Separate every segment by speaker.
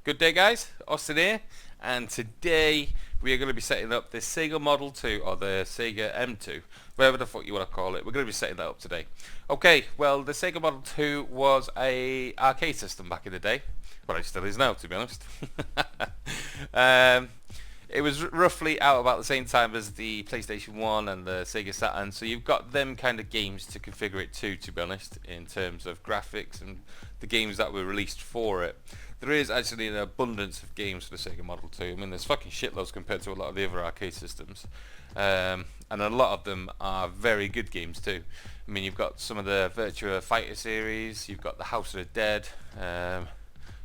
Speaker 1: Good day, guys. Austin here, and today we are going to be setting up the SEGA Model 2 or the SEGA M2, whatever the fuck you want to call it. We're going to be setting that up today. Okay, well, the SEGA Model 2 was a arcade system back in the day. Well, it still is now, to be honest. It was roughly out about the same time as the PlayStation 1 and the Sega Saturn, so you've got them kind of games to configure it to be honest, in terms of graphics and the games that were released for it. There is actually an abundance of games for the Sega Model 2. I mean, there's fucking shitloads compared to a lot of the other arcade systems. And a lot of them are very good games too. I mean, you've got some of the Virtua Fighter series, you've got the House of the Dead,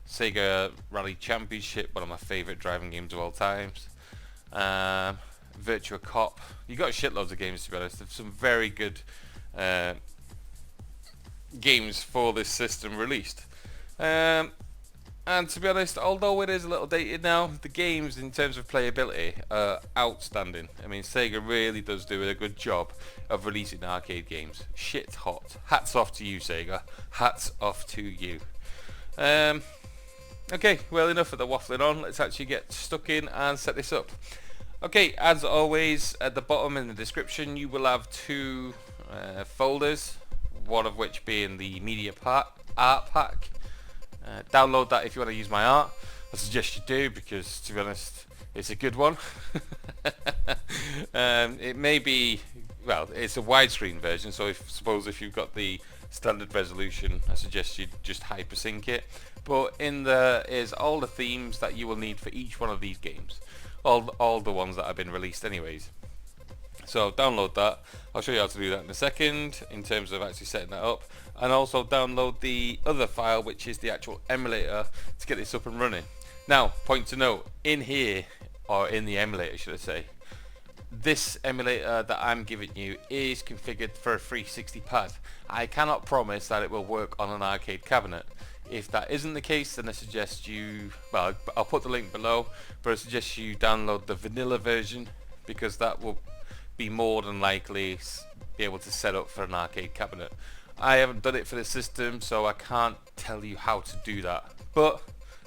Speaker 1: Sega Rally Championship, one of my favourite driving games of all times. Virtua Cop. You've got shitloads of games, to be honest. There's some very good games for this system released. And to be honest, although it is a little dated now, the games in terms of playability are outstanding. I mean, Sega really does do a good job of releasing arcade games. Shit hot. Hats off to you, Sega. Hats off to you. Okay, well, enough of the waffling on. Let's actually get stuck in and set this up. Okay, as always, at the bottom in the description you will have two folders, one of which being the media art pack. Download that if you want to use my art. I suggest you do, because to be honest, it's a good one. It may be, well, it's a widescreen version, so suppose if you've got the standard resolution, I suggest you just hypersync it. But in there is all the themes that you will need for each one of these games, all the ones that have been released anyways. So download that. I'll show you how to do that in a second in terms of actually setting that up, and also download the other file, which is the actual emulator, to get this up and running. Now, point to note, in here, or in the emulator should I say, this emulator that I'm giving you is configured for a 360 pad. I cannot promise that it will work on an arcade cabinet. If that isn't the case, then I suggest you, well, I'll put the link below, but I suggest you download the vanilla version, because that will be more than likely be able to set up for an arcade cabinet. I haven't done it for the system, so I can't tell you how to do that, but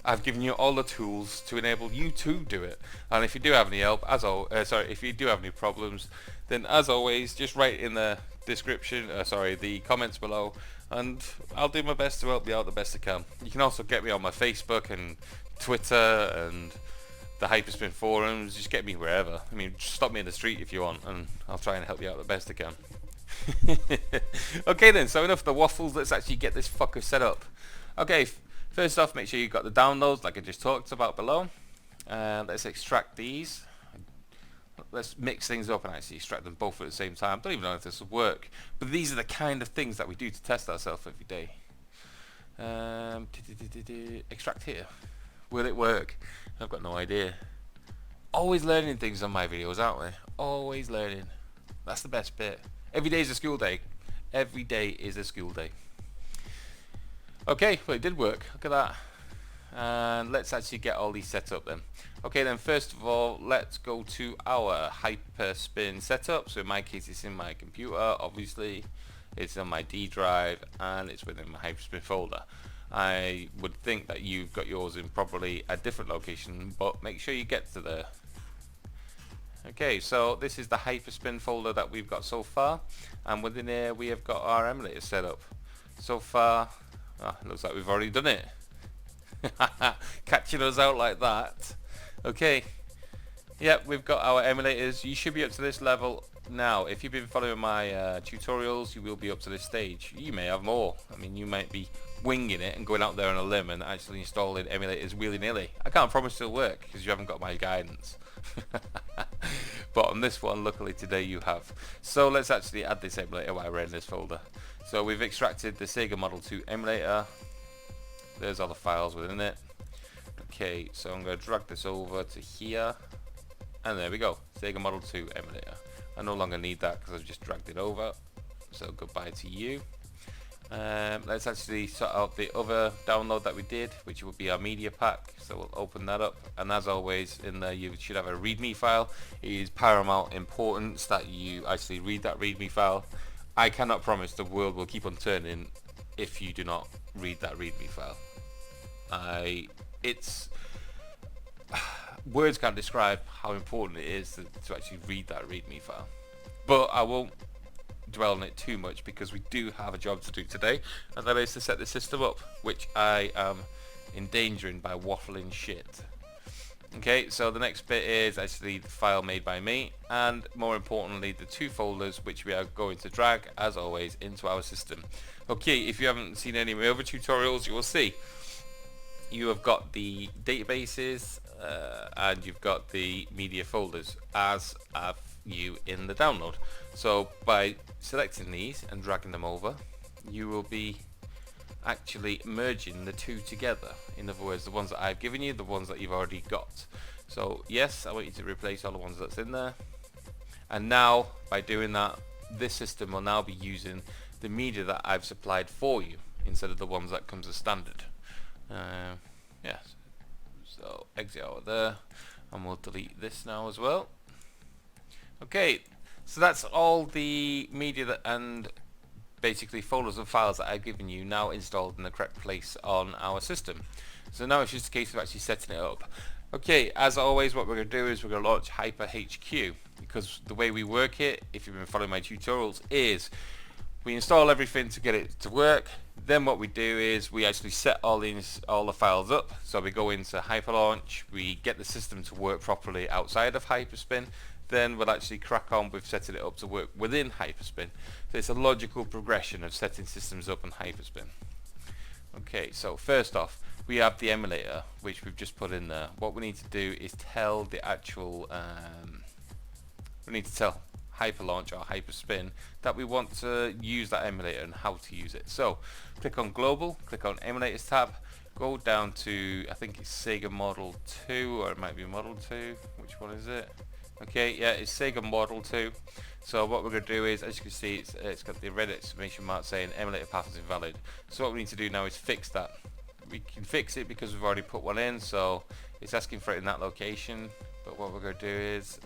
Speaker 1: I've given you all the tools to enable you to do it. And if you do have any help, if you do have any problems, then as always, just write in the description, the comments below, and I'll do my best to help you out the best I can. You can also get me on my Facebook and Twitter and the Hyperspin forums. Just get me wherever. I mean, just stop me in the street if you want, and I'll try and help you out the best I can. Okay then, so enough of the waffles, let's actually get this fucker set up. Okay, first off, make sure you've got the downloads like I just talked about below. Let's extract these. Let's mix things up and actually extract them both at the same time. Don't even know if this will work, but these are the kind of things that we do to test ourselves every day. Extract here. Will it work? I've got no idea. Always learning things on my videos, aren't we? Always learning. That's the best bit. Every day is a school day. Every day is a school day. Okay, well, it did work. Look at that. And let's actually get all these set up then. Okay, then first of all, let's go to our Hyperspin setup. So in my case, it's in my computer. Obviously, it's on my D drive and it's within my Hyperspin folder. I would think that you've got yours in probably a different location, but make sure you get to there. Okay, so this is the Hyperspin folder that we've got so far, and within here we have got our emulator set up. So far, it looks like we've already done it. Catching us out like that. Okay, yep, we've got our emulators. You should be up to this level now. If you've been following my tutorials, you will be up to this stage. You may have more. I mean, you might be winging it and going out there on a limb and actually installing emulators willy-nilly. I can't promise it'll work because you haven't got my guidance. But on this one, luckily today you have. So let's actually add this emulator while we're in this folder. So we've extracted the SEGA Model 2 emulator. There's all the files within it. Okay, so I'm going to drag this over to here, and there we go, SEGA Model 2 emulator. I no longer need that because I've just dragged it over, so goodbye to you. Let's actually sort out the other download that we did, which will be our media pack. So we'll open that up, and as always, in there you should have a readme file. It is paramount importance that you actually read that readme file. I cannot promise the world will keep on turning if you do not read that readme file. I it's words can't describe how important it is to actually read that README file. But I won't dwell on it too much because we do have a job to do today, and that is to set the system up, which I am endangering by waffling shit. Okay, so the next bit is actually the file made by me, and more importantly the two folders which we are going to drag as always into our system. Okay, if you haven't seen any of my other tutorials, you will see you have got the databases and you've got the media folders, as have you in the download. So by selecting these and dragging them over, you will be actually merging the two together. In other words, the ones that I've given you, the ones that you've already got. So yes, I want you to replace all the ones that's in there, and now by doing that, this system will now be using the media that I've supplied for you instead of the ones that comes as standard. Yes, so exit out of there, and we'll delete this now as well. Okay, so that's all the media that, and basically folders and files that I've given you now installed in the correct place on our system. So now it's just a case of actually setting it up. Okay, as always, what we're going to do is we're going to launch Hyper HQ, because the way we work it, if you've been following my tutorials, is we install everything to get it to work. Then what we do is we actually set all the files up. So we go into Hyperlaunch, we get the system to work properly outside of Hyperspin. Then we'll actually crack on with setting it up to work within Hyperspin. So it's a logical progression of setting systems up in Hyperspin. Okay, so first off, we have the emulator, which we've just put in there. What we need to do is tell the actual, we need to tell Hyperlaunch or Hyperspin that we want to use that emulator and how to use it. So click on Global, click on Emulators tab, go down to, I think it's SEGA Model 2, or it might be Model 2. Which one is it? Okay, yeah, it's SEGA Model 2. So what we're going to do is, as you can see, it's got the red exclamation mark saying emulator path is invalid. So what we need to do now is fix that. We can fix it because we've already put one in, so it's asking for it in that location. But what we're going to do is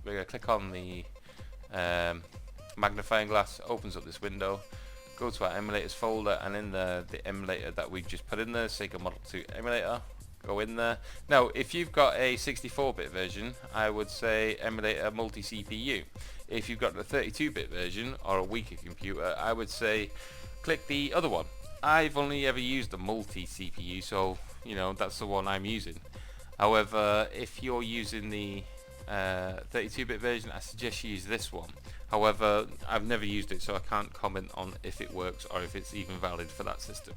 Speaker 1: we're going to click on the magnifying glass, opens up this window, go to our emulators folder, and in the emulator that we just put in there, SEGA Model 2 emulator, go in there. Now if you've got a 64-bit version, I would say emulator multi-CPU. If you've got the 32-bit version or a weaker computer, I would say click the other one. I've only ever used the multi-CPU, so you know that's the one I'm using. However, if you're using the 32-bit version, I suggest you use this one. However, I've never used it, so I can't comment on if it works or if it's even valid for that system.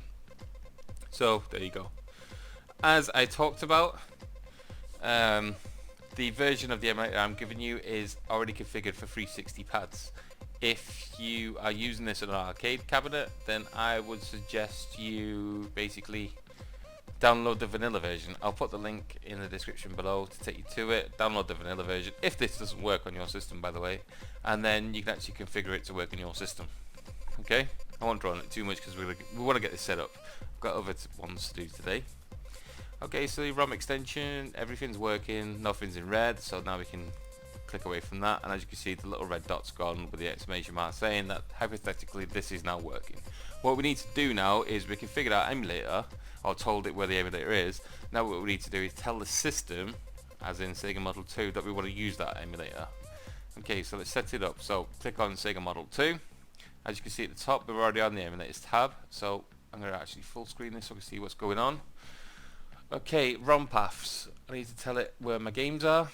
Speaker 1: So there you go. As I talked about, the version of the emulator I'm giving you is already configured for 360 pads. If you are using this in an arcade cabinet, then I would suggest you basically download the vanilla version. I'll put the link in the description below to take you to it. Download the vanilla version, if this doesn't work on your system, by the way, and then you can actually configure it to work in your system. Okay, I won't draw on it too much because we want to get this set up. I've got other ones to do today. Okay, so the ROM extension, everything's working, nothing's in red, so now we can click away from that, and as you can see the little red dot's gone with the exclamation mark saying that hypothetically this is now working. What we need to do now is we configured our emulator, or told it where the emulator is. Now what we need to do is tell the system, as in SEGA Model 2, that we want to use that emulator. Okay, so let's set it up. So click on SEGA Model 2. As you can see at the top, we're already on the emulators tab, so I'm going to actually full screen this so we can see what's going on. Okay, ROM paths. I need to tell it where my games are.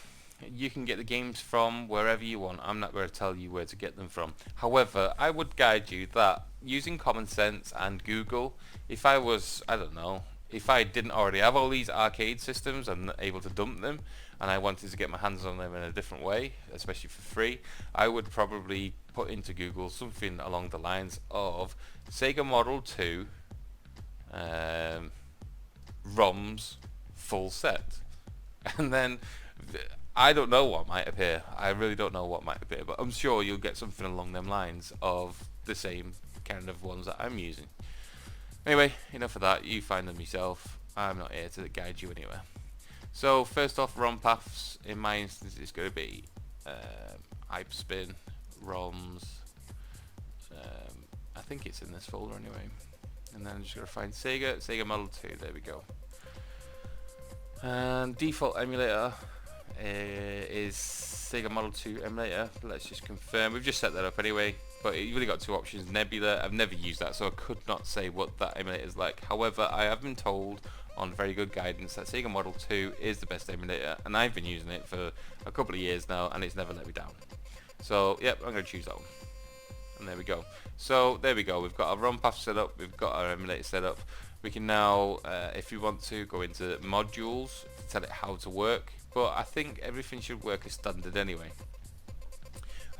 Speaker 1: You can get the games from wherever you want. I'm not going to tell you where to get them from. However, I would guide you that using common sense and Google, if I was, I don't know, if I didn't already have all these arcade systems and able to dump them, and I wanted to get my hands on them in a different way, especially for free, I would probably put into Google something along the lines of SEGA Model 2 ROMs full set, and then I don't know what might appear. I really don't know what might appear, but I'm sure you'll get something along them lines of the same kind of ones that I'm using. Anyway, enough of that. You find them yourself. I'm not here to guide you anywhere. So first off, ROM paths in my instance is going to be Hyperspin, ROMs. I think it's in this folder anyway. And then I'm just going to find SEGA Model 2. There we go. And default emulator is SEGA Model 2 emulator. Let's just confirm. We've just set that up anyway, but you've really got two options. Nebula, I've never used that, so I could not say what that emulator is like. However, I have been told on very good guidance that SEGA Model 2 is the best emulator, and I've been using it for a couple of years now, and it's never let me down. So, yep, I'm going to choose that one. And there we go. So, there we go. We've got our ROM path set up. We've got our emulator set up. We can now, if you want to, go into modules to tell it how to work. But I think everything should work as standard anyway.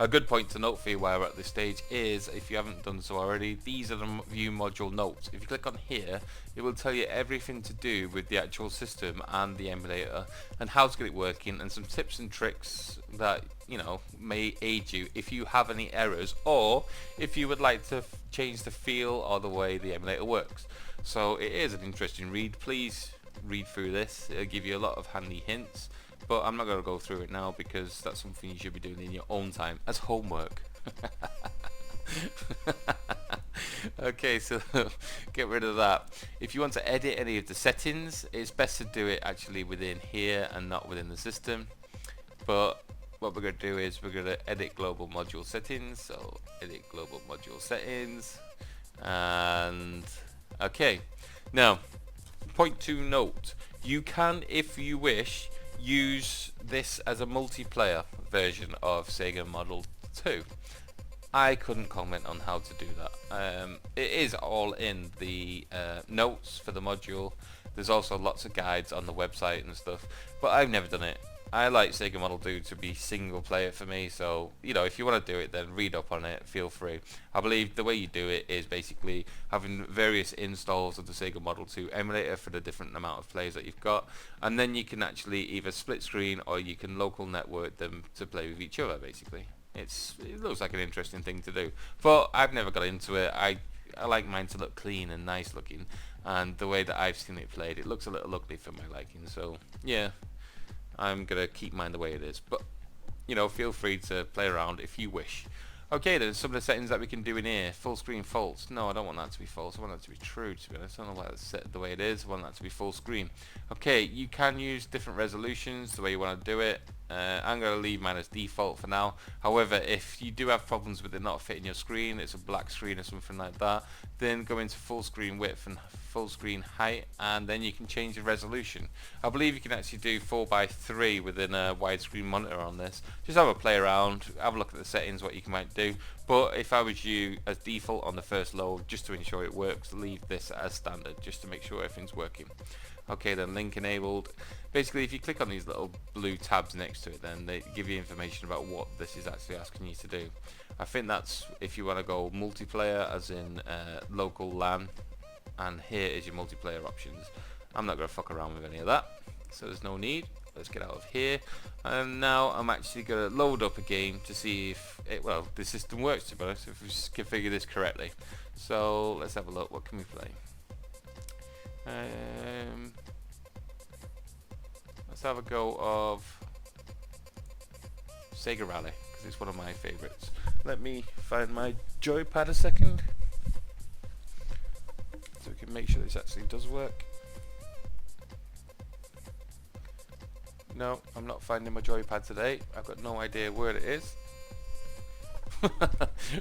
Speaker 1: A good point to note for you while we're at this stage is, if you haven't done so already, these are the view module notes. If you click on here, it will tell you everything to do with the actual system and the emulator and how to get it working, and some tips and tricks that, you know, may aid you if you have any errors, or if you would like to change the feel or the way the emulator works. So it is an interesting read. Please read through this. It'll give you a lot of handy hints. But I'm not going to go through it now because that's something you should be doing in your own time as homework. Okay, so get rid of that. If you want to edit any of the settings, it's best to do it actually within here and not within the system. But what we're going to do is we're going to edit global module settings. So edit global module settings. And okay. Now, point to note. You can, if you wish, use this as a multiplayer version of SEGA Model 2. I couldn't comment on how to do that. It is all in the notes for the module. There's also lots of guides on the website and stuff, but I've never done it. I like SEGA Model 2 to be single player for me, so you know, if you want to do it, then read up on it, feel free. I believe the way you do it is basically having various installs of the SEGA Model 2 emulator for the different amount of players that you've got, and then you can actually either split screen or you can local network them to play with each other basically. It looks like an interesting thing to do, but I've never got into it. I like mine to look clean and nice looking, and the way that I've seen it played, it looks a little ugly for my liking, so yeah. I'm going to keep mine the way it is, but you know, feel free to play around if you wish. Okay, then some of the settings that we can do in here. Full screen false. No, I don't want that to be false. I want that to be true, to be honest. I don't know why it's set the way it is. I want that to be full screen. Okay, you can use different resolutions the way you want to do it. I'm going to leave mine as default for now. However, if you do have problems with it not fitting your screen, it's a black screen or something like that, then go into full screen width and full screen height, and then you can change the resolution. I believe you can actually do 4:3 within a widescreen monitor on this. Just have a play around, have a look at the settings, what you might do. But if I was you, as default on the first load, just to ensure it works, leave this as standard, just to make sure everything's working. Okay, then link enabled. Basically, if you click on these little blue tabs next to it, then they give you information about what this is actually asking you to do. I think that's if you want to go multiplayer, as in local LAN, and here is your multiplayer options. I'm not going to fuck around with any of that, so there's no need. Let's get out of here, and now I'm actually going to load up a game to see if the system works, to be honest, if we configure this correctly. So let's have a look. What can we play? Let's have a go of Sega Rally, because it's one of my favourites. Let me find my joypad a second, so we can make sure this actually does work. No, I'm not finding my joypad today. I've got no idea where it is.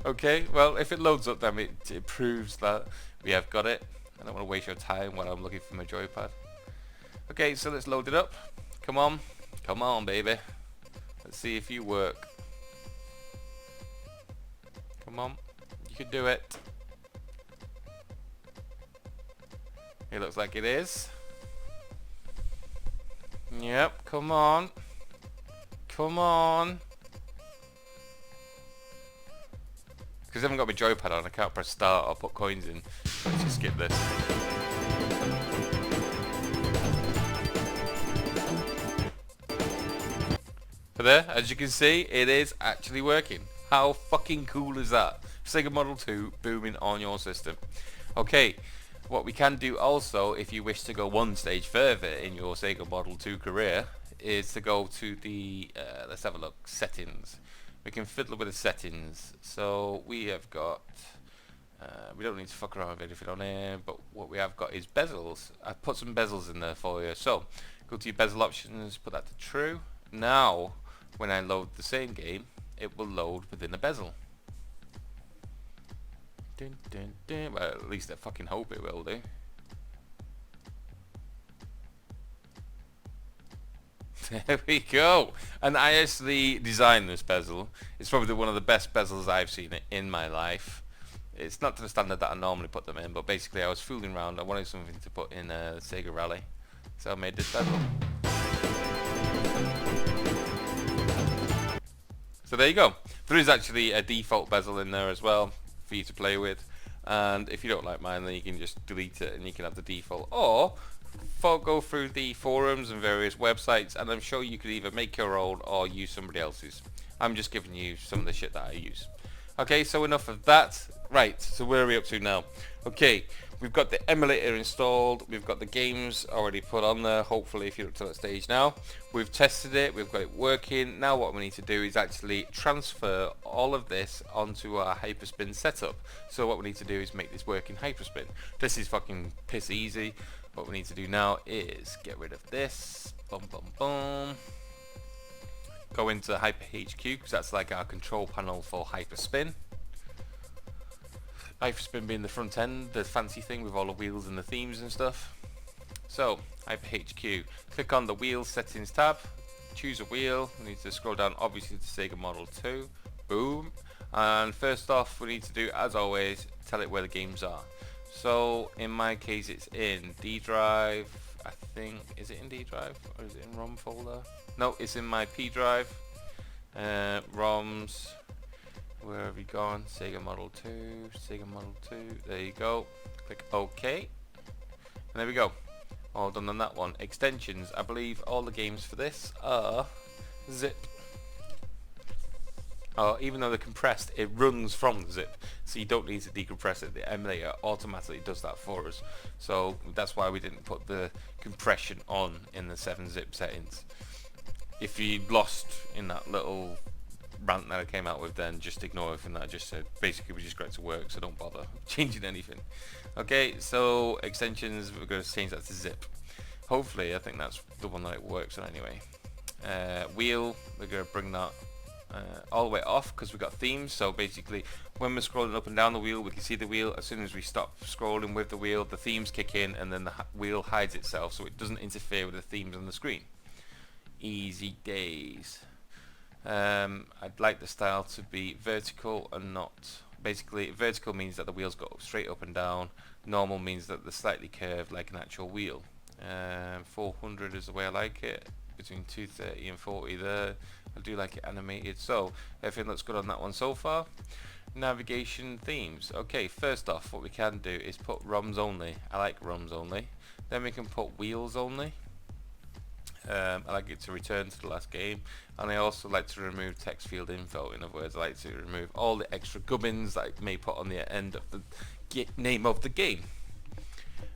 Speaker 1: Okay, well, if it loads up, then it proves that we have got it. I don't want to waste your time while I'm looking for my joypad. Okay, so let's load it up. Come on. Come on, baby. Let's see if you work. Come on. You can do it. It looks like it is. Yep, come on. Come on. Because I haven't got my joypad on, I can't press start or put coins in. Let's just skip this. But there, as you can see, it is actually working. How fucking cool is that? SEGA Model 2 booming on your system. Okay, what we can do also, if you wish to go one stage further in your SEGA Model 2 career, is to go to the, let's have a look, settings. We can fiddle with the settings. So we have got, we don't need to fuck around with anything on here, but what we have got is bezels. I've put some bezels in there for you. So Go to your bezel options, put that to true. Now, when I load the same game, it will load within a bezel. Dun, dun, dun. Well, at least I fucking hope it will do. There we go. And I actually designed this bezel. It's probably one of the best bezels I've seen in my life. It's not to the standard that I normally put them in, but basically I was fooling around. I wanted something to put in a Sega Rally, so I made this bezel. So there you go. There is actually a default bezel in there as well for you to play with, and if you don't like mine, then you can just delete it and you can have the default, or go through the forums and various websites, and I'm sure you could either make your own or use somebody else's. I'm just giving you some of the shit that I use. Okay, so enough of that. Right, so where are we up to now? Okay, we've got the emulator installed, we've got the games already put on there, hopefully if you're up to that stage now. We've tested it, we've got it working. Now what we need to do is actually transfer all of this onto our Hyperspin setup. So what we need to do is make this work in Hyperspin. This is fucking piss easy. What we need to do now is get rid of this, boom boom boom. Go into HyperHQ, because that's like our control panel for Hyperspin. Hyperspin being the front end, the fancy thing with all the wheels and the themes and stuff. So, HyperHQ, click on the wheel settings tab, choose a wheel. We need to scroll down obviously to Sega Model 2, boom. And first off we need to do, as always, tell it where the games are. So in my case it's in D drive, I think. Is it in D drive or is it in ROM folder? No, it's in my P drive. ROMs, where have you gone? Sega Model 2, Sega Model 2, there you go. Click OK. And there we go. All done on that one. Extensions, I believe all the games for this are zip. Even though they're compressed, it runs from the zip, so you don't need to decompress it. The emulator automatically does that for us, so that's why we didn't put the compression on in the 7-zip settings. If you lost in that little rant that I came out with, then just ignore everything that I just said. Basically we just got it to work, so don't bother changing anything. Okay, so extensions, we're going to change that to zip. Hopefully, I think that's the one that it works on anyway. Wheel, we're going to bring that all the way off because we've got themes. So basically when we're scrolling up and down the wheel, we can see the wheel. As soon as we stop scrolling with the wheel, the themes kick in and then the wheel hides itself, so it doesn't interfere with the themes on the screen. Easy days. I'd like the style to be vertical and not, basically vertical means that the wheels go straight up and down, normal means that they're slightly curved like an actual wheel. 400 is the way I like it, between 230 and 40 there. I do like it animated, so everything looks good on that one so far. Navigation themes. Okay, first off what we can do is put ROMs only. I like ROMs only. Then we can put wheels only. I like it to return to the last game, and I also like to remove text field info. In other words, I like to remove all the extra gubbins that I may put on the end of the name of the game.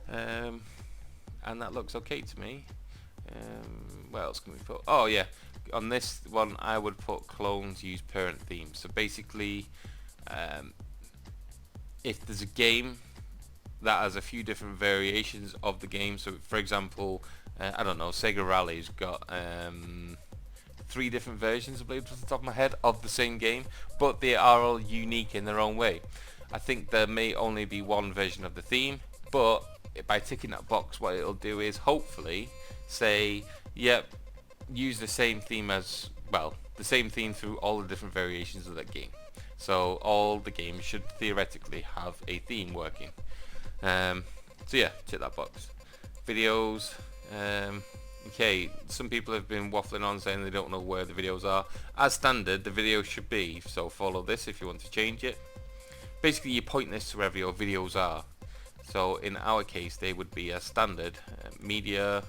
Speaker 1: And that looks okay to me. What else can we put? Oh yeah, on this one I would put clones use parent themes. So basically, if there's a game that has a few different variations of the game, so for example, I don't know, Sega Rally's got 3 different versions, I believe, off the top of my head, of the same game, but they are all unique in their own way. I think there may only be one version of the theme, but by ticking that box, what it'll do is hopefully say, yep, use the same theme as, well, the same theme through all the different variations of that game. So all the games should theoretically have a theme working. So yeah, tick that box. Videos. Okay, some people have been waffling on saying they don't know where the videos are. As standard, the video should be, so follow this if you want to change it. Basically you point this to wherever your videos are. So in our case they would be as standard, media,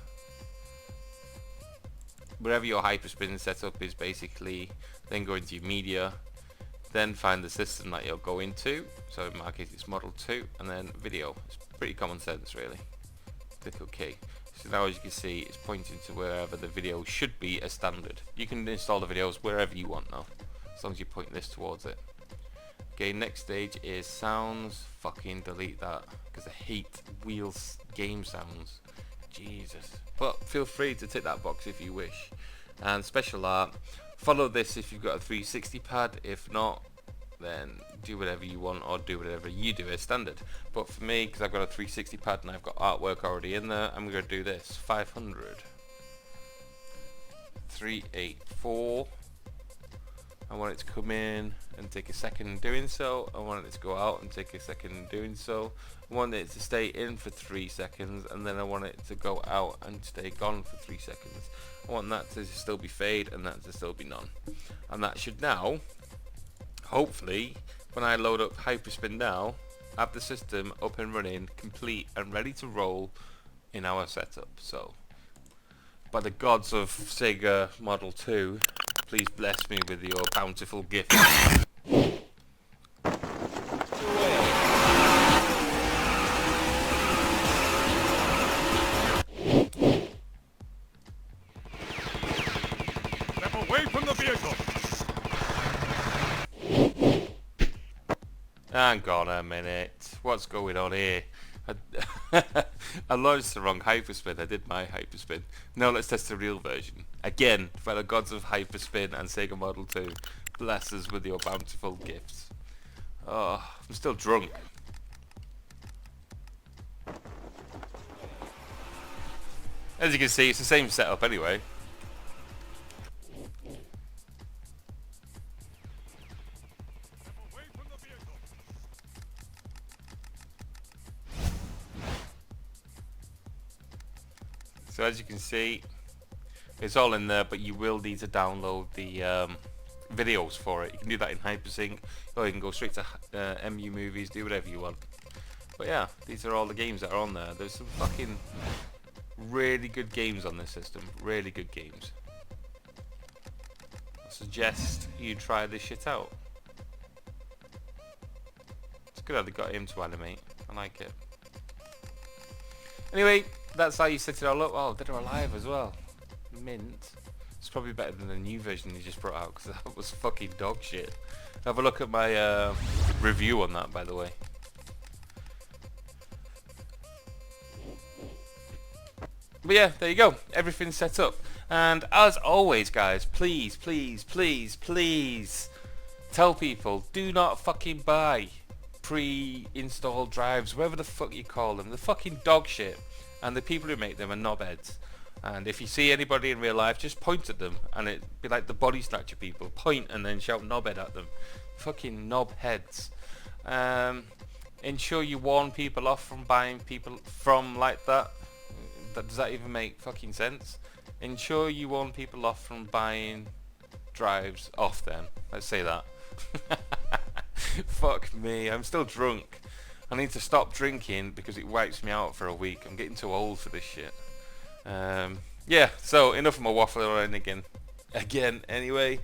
Speaker 1: wherever your Hyperspin setup is basically, then go into your media, then find the system that you'll go into. So in my case it's Model 2, and then video. It's pretty common sense really. Click OK. So now as you can see it's pointing to wherever the video should be as standard. You can install the videos wherever you want now, as long as you point this towards it. Okay, next stage is sounds. Fucking delete that, because I hate wheels game sounds. Jesus. But feel free to tick that box if you wish. And special art, follow this if you've got a 360 pad. If not, then do whatever you want, or do whatever you do as standard. But for me, because I've got a 360 pad and I've got artwork already in there, I'm going to do this. 500 384. I want it to come in and take a second doing so. I want it to go out and take a second doing so. I want it to stay in for 3 seconds, and then I want it to go out and stay gone for 3 seconds. I want that to still be fade and that to still be none. And that should now, hopefully, when I load up Hyperspin now, have the system up and running, complete and ready to roll in our setup. So, by the gods of SEGA Model 2, please bless me with your bountiful gift.
Speaker 2: Step away from the vehicle.
Speaker 1: Hang on a minute. What's going on here? I launched the wrong Hyperspin. I did my Hyperspin. Now let's test the real version. Again, for the gods of Hyperspin and SEGA Model 2, bless us with your bountiful gifts. Oh, I'm still drunk. As you can see, it's the same setup anyway. So as you can see, it's all in there, but you will need to download the videos for it. You can do that in Hypersync, or you can go straight to MU Movies, do whatever you want. But yeah, these are all the games that are on there. There's some fucking really good games on this system. Really good games. I suggest you try this shit out. It's good how they got him to animate. I like it. Anyway, that's how you set it all up. Oh, Dead or Alive as well. Mint. It's probably better than the new version they just brought out, because that was fucking dog shit. Have a look at my review on that, by the way. But yeah, there you go. Everything's set up. And as always, guys, please, please, please, please tell people, do not fucking buy pre-installed drives, whatever the fuck you call them. They're fucking dog shit. And the people who make them are knobheads. And if you see anybody in real life, just point at them, and it'd be like the body snatcher people. Point and then shout knobhead at them. Fucking knobheads. Ensure you warn people off from buying people from like that. Does that even make fucking sense? Ensure you warn people off from buying drives off them. Let's say that. Fuck me, I'm still drunk. I need to stop drinking because it wipes me out for a week. I'm getting too old for this shit. Yeah, so enough of my waffling again anyway.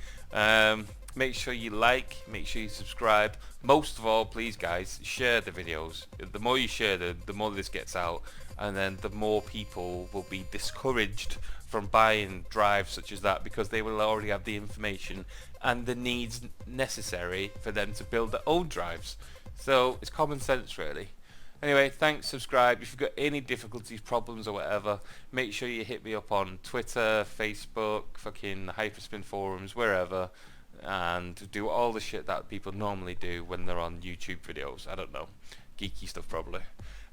Speaker 1: Make sure you like, make sure you subscribe. Most of all, please guys, share the videos. The more you share the more this gets out, and then the more people will be discouraged from buying drives such as that, because they will already have the information and the needs necessary for them to build their own drives. So it's common sense, really. Anyway, thanks, subscribe. If you've got any difficulties, problems or whatever, make sure you hit me up on Twitter, Facebook, fucking Hyperspin forums, wherever, and do all the shit that people normally do when they're on YouTube videos. I don't know, geeky stuff probably.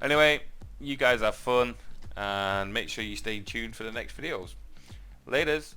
Speaker 1: Anyway, you guys have fun, and make sure you stay tuned for the next videos. Laters.